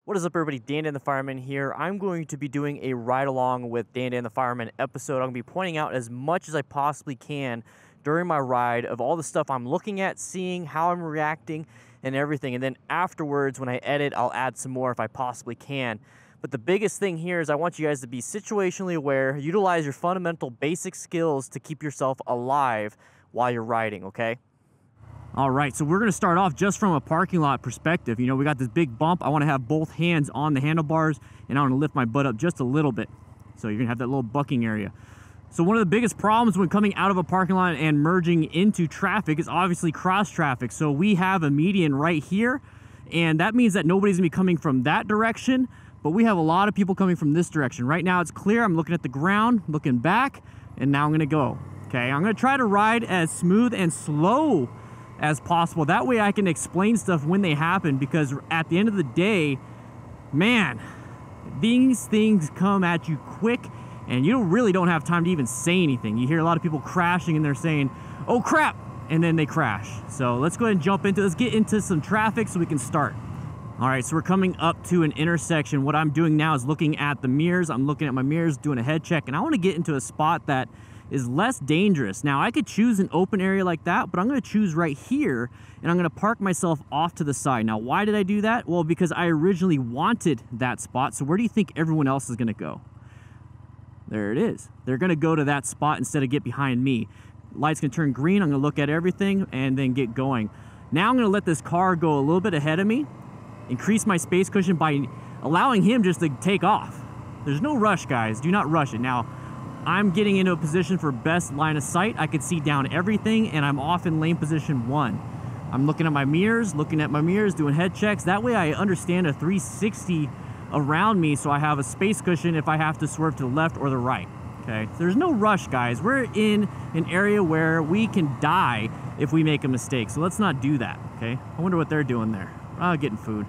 What is up, everybody? Dan the Fireman here. I'm going to be doing a ride along with Dan the Fireman episode. I'm going to be pointing out as much as I possibly can during my ride of all the stuff I'm looking at, seeing, how I'm reacting, and everything. And then afterwards, when I edit, I'll add some more if I possibly can. But the biggest thing here is I want you guys to be situationally aware, utilize your fundamental basic skills to keep yourself alive while you're riding, okay? All right, so we're going to start off just from a parking lot perspective. You know, we got this big bump. I want to have both hands on the handlebars, and I want to lift my butt up just a little bit. So you're going to have that little bucking area. So one of the biggest problems when coming out of a parking lot and merging into traffic is obviously cross traffic. So we have a median right here, and that means that nobody's going to be coming from that direction, but we have a lot of people coming from this direction. Right now it's clear. I'm looking at the ground, looking back, and now I'm going to go. Okay, I'm going to try to ride as smooth and slow as possible. That way I can explain stuff when they happen, because at the end of the day, man, these things come at you quick and you really don't have time to even say anything. You hear a lot of people crashing and they're saying, oh crap, and then they crash. So let's go ahead and jump into, let's get into some traffic so we can start. All right, so we're coming up to an intersection. What I'm doing now is looking at the mirrors. I'm looking at my mirrors, doing a head check, and I want to get into a spot that is less dangerous. Now, I could choose an open area like that, but I'm going to choose right here, and I'm going to park myself off to the side. Now, why did I do that? Well, because I originally wanted that spot. So where do you think everyone else is going to go? There it is. They're going to go to that spot instead of get behind me. Light's going to turn green. I'm going to look at everything and then get going. Now I'm going to let this car go a little bit ahead of me, increase my space cushion by allowing him just to take off. There's no rush, guys. Do not rush it. Now, I'm getting into a position for best line of sight. I can see down everything, and I'm off in lane position 1. I'm looking at my mirrors, doing head checks. That way I understand a 360 around me, so I have a space cushion if I have to swerve to the left or the right. Okay, so there's no rush, guys. We're in an area where we can die if we make a mistake, so let's not do that, okay? I wonder what they're doing there. Getting food.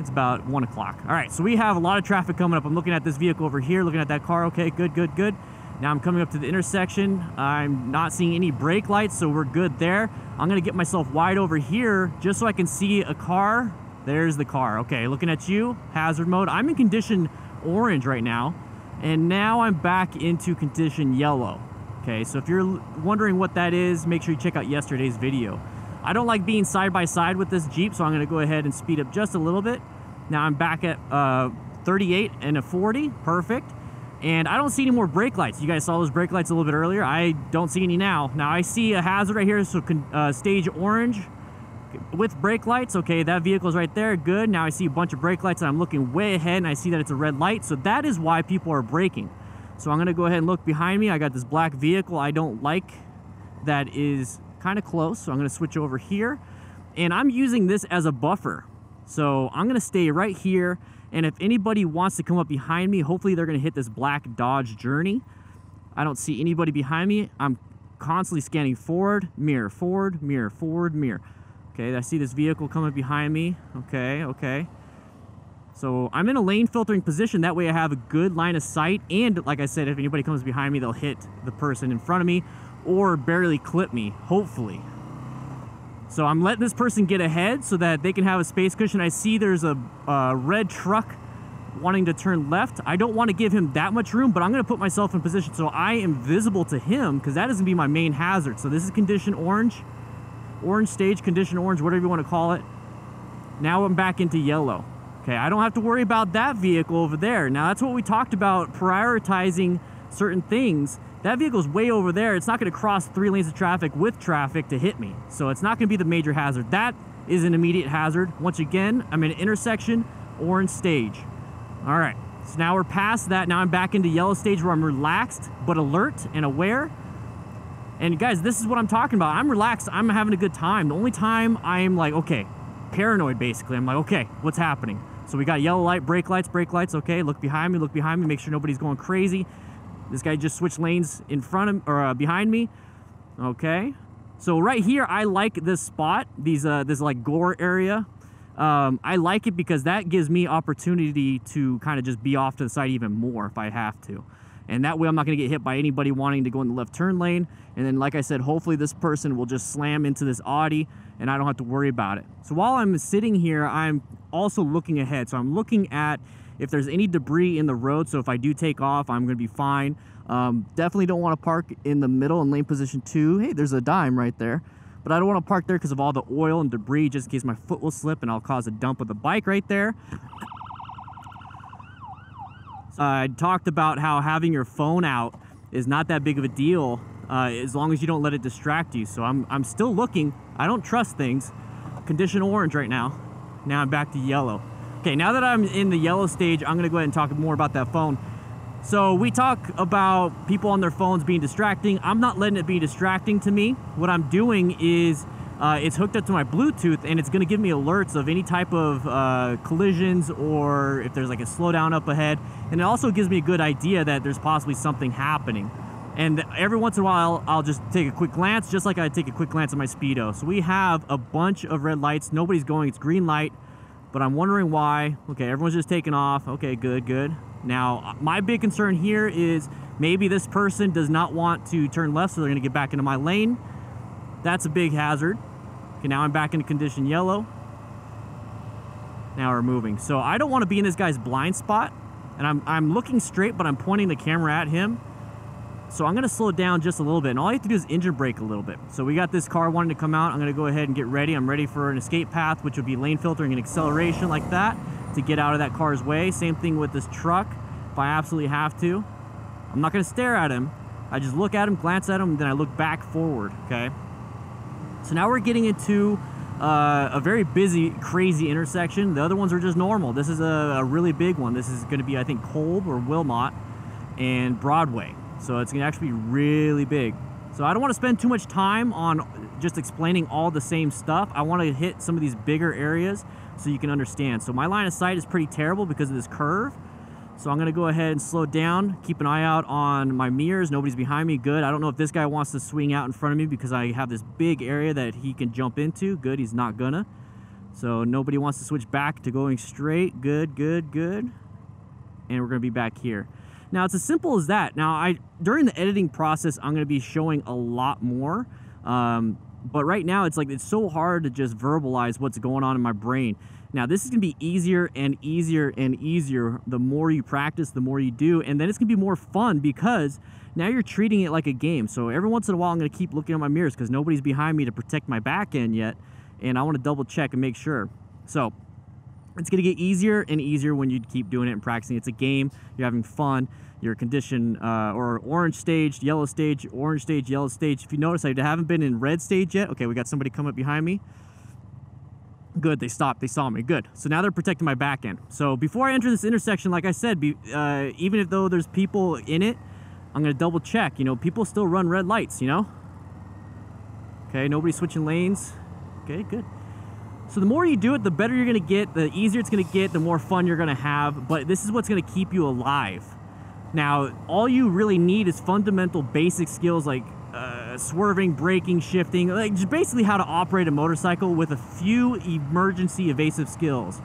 It's about 1 o'clock. All right, so we have a lot of traffic coming up. I'm looking at this vehicle over here, looking at that car. Okay, good, good, good. Now I'm coming up to the intersection. I'm not seeing any brake lights, so we're good there. I'm gonna get myself wide over here just so I can see a car. There's the car. Okay, looking at you, hazard mode. I'm in condition orange right now, and now I'm back into condition yellow. Okay, so if you're wondering what that is, make sure you check out yesterday's video. I don't like being side by side with this Jeep, so I'm gonna go ahead and speed up just a little bit. Now I'm back at 38 and a 40, perfect. And I don't see any more brake lights. You guys saw those brake lights a little bit earlier. I don't see any now. Now I see a hazard right here, so stage orange with brake lights. Okay, that vehicle's right there, good. Now I see a bunch of brake lights and I'm looking way ahead and I see that it's a red light. So that is why people are braking. So I'm gonna go ahead and look behind me. I got this black vehicle I don't like that is kind of close. So I'm gonna switch over here. And I'm using this as a buffer. So I'm gonna stay right here. And if anybody wants to come up behind me, hopefully they're going to hit this black Dodge Journey. I don't see anybody behind me. I'm constantly scanning forward, mirror, forward, mirror, forward, mirror. Okay, I see this vehicle coming behind me. Okay, okay. So I'm in a lane filtering position. That way I have a good line of sight. And like I said, if anybody comes behind me, they'll hit the person in front of me or barely clip me, hopefully. So I'm letting this person get ahead so that they can have a space cushion. I see there's a red truck wanting to turn left. I don't want to give him that much room, but I'm going to put myself in position so I am visible to him, because that is going to be my main hazard. So this is condition orange, orange stage, condition orange, whatever you want to call it. Now I'm back into yellow. Okay, I don't have to worry about that vehicle over there. Now that's what we talked about, prioritizing certain things. That vehicle's way over there. It's not going to cross 3 lanes of traffic with traffic to hit me. So it's not going to be the major hazard. That is an immediate hazard. Once again, I'm in an intersection, orange stage. All right, so now we're past that. Now I'm back into yellow stage where I'm relaxed but alert and aware. And guys, this is what I'm talking about. I'm relaxed. I'm having a good time. The only time I'm like, okay, paranoid basically. I'm like, okay, what's happening? So we got yellow light, brake lights, okay, look behind me, make sure nobody's going crazy. This guy just switched lanes in front of or behind me. Okay, so right here I like this spot, this like gore area. I like it because that gives me opportunity to kind of just be off to the side even more if I have to, and that way I'm not going to get hit by anybody wanting to go in the left turn lane. And then, like I said, hopefully this person will just slam into this Audi and I don't have to worry about it. So while I'm sitting here, I'm also looking ahead. So I'm looking at if there's any debris in the road. So if I do take off, I'm going to be fine. Definitely don't want to park in the middle in lane position 2. Hey, there's a dime right there. But I don't want to park there because of all the oil and debris, just in case my foot will slip and I'll cause a dump with the bike right there. I talked about how having your phone out is not that big of a deal as long as you don't let it distract you. So I'm still looking. I don't trust things. Condition orange right now. Now I'm back to yellow. Okay, now that I'm in the yellow stage, I'm going to go ahead and talk more about that phone. So we talk about people on their phones being distracting. I'm not letting it be distracting to me. What I'm doing is it's hooked up to my Bluetooth, and it's going to give me alerts of any type of collisions or if there's like a slowdown up ahead. And it also gives me a good idea that there's possibly something happening. And every once in a while, I'll just take a quick glance, just like I take a quick glance at my Speedo. So we have a bunch of red lights. Nobody's going. It's green light. But I'm wondering why. Okay, everyone's just taking off. Okay, good, good. Now, my big concern here is maybe this person does not want to turn left, so they're going to get back into my lane. That's a big hazard. Okay, now I'm back into condition yellow. Now we're moving. So I don't want to be in this guy's blind spot. And I'm looking straight, but I'm pointing the camera at him. So I'm going to slow it down just a little bit. And all I have to do is engine brake a little bit. So we got this car wanting to come out. I'm going to go ahead and get ready. I'm ready for an escape path, which would be lane filtering and acceleration like that to get out of that car's way. Same thing with this truck if I absolutely have to. I'm not going to stare at him. I just look at him, glance at him, and then I look back forward, okay? So now we're getting into a very busy, crazy intersection. The other ones are just normal. This is a really big one. This is going to be, I think, Kolb or Wilmot and Broadway. So it's going to actually be really big. So I don't want to spend too much time on just explaining all the same stuff. I want to hit some of these bigger areas so you can understand. So my line of sight is pretty terrible because of this curve. So I'm going to go ahead and slow down, keep an eye out on my mirrors. Nobody's behind me. Good. I don't know if this guy wants to swing out in front of me because I have this big area that he can jump into. Good. He's not gonna. So nobody wants to switch back to going straight. Good, good, good. And we're going to be back here. Now, it's as simple as that. Now, during the editing process, I'm going to be showing a lot more. But right now, it's so hard to just verbalize what's going on in my brain. Now, this is going to be easier and easier and easier the more you practice, the more you do. And then it's going to be more fun because now you're treating it like a game. So every once in a while, I'm going to keep looking at my mirrors because nobody's behind me to protect my back end yet. And I want to double check and make sure. So it's going to get easier and easier when you keep doing it and practicing. It's a game. You're having fun. Your condition or orange stage, yellow stage, orange stage, yellow stage. If you notice, I haven't been in red stage yet. Okay, we got somebody come up behind me. Good, they stopped. They saw me. Good. So now they're protecting my back end. So before I enter this intersection, like I said, even if though there's people in it, I'm going to double check. You know, people still run red lights, you know? Okay, nobody's switching lanes. Okay, good. So the more you do it, the better you're going to get, the easier it's going to get, the more fun you're going to have. But this is what's going to keep you alive. Now, all you really need is fundamental basic skills like swerving, braking, shifting, like just basically how to operate a motorcycle with a few emergency evasive skills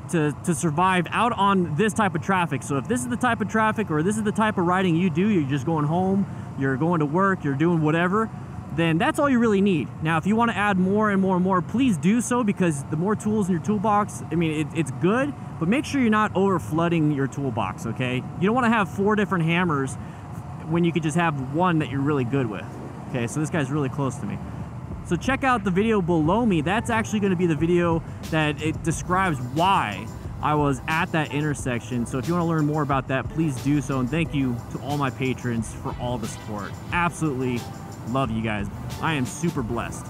to survive out on this type of traffic. So if this is the type of traffic or this is the type of riding you do, you're just going home, you're going to work, you're doing whatever, then that's all you really need. Now, if you want to add more and more and more, please do so because the more tools in your toolbox, I mean, it's good, but make sure you're not over flooding your toolbox, okay? You don't want to have 4 different hammers when you could just have one that you're really good with. Okay, so this guy's really close to me. So check out the video below me. That's actually going to be the video that it describes why I was at that intersection. So if you want to learn more about that, please do so. And thank you to all my patrons for all the support. Absolutely love you guys. I am super blessed.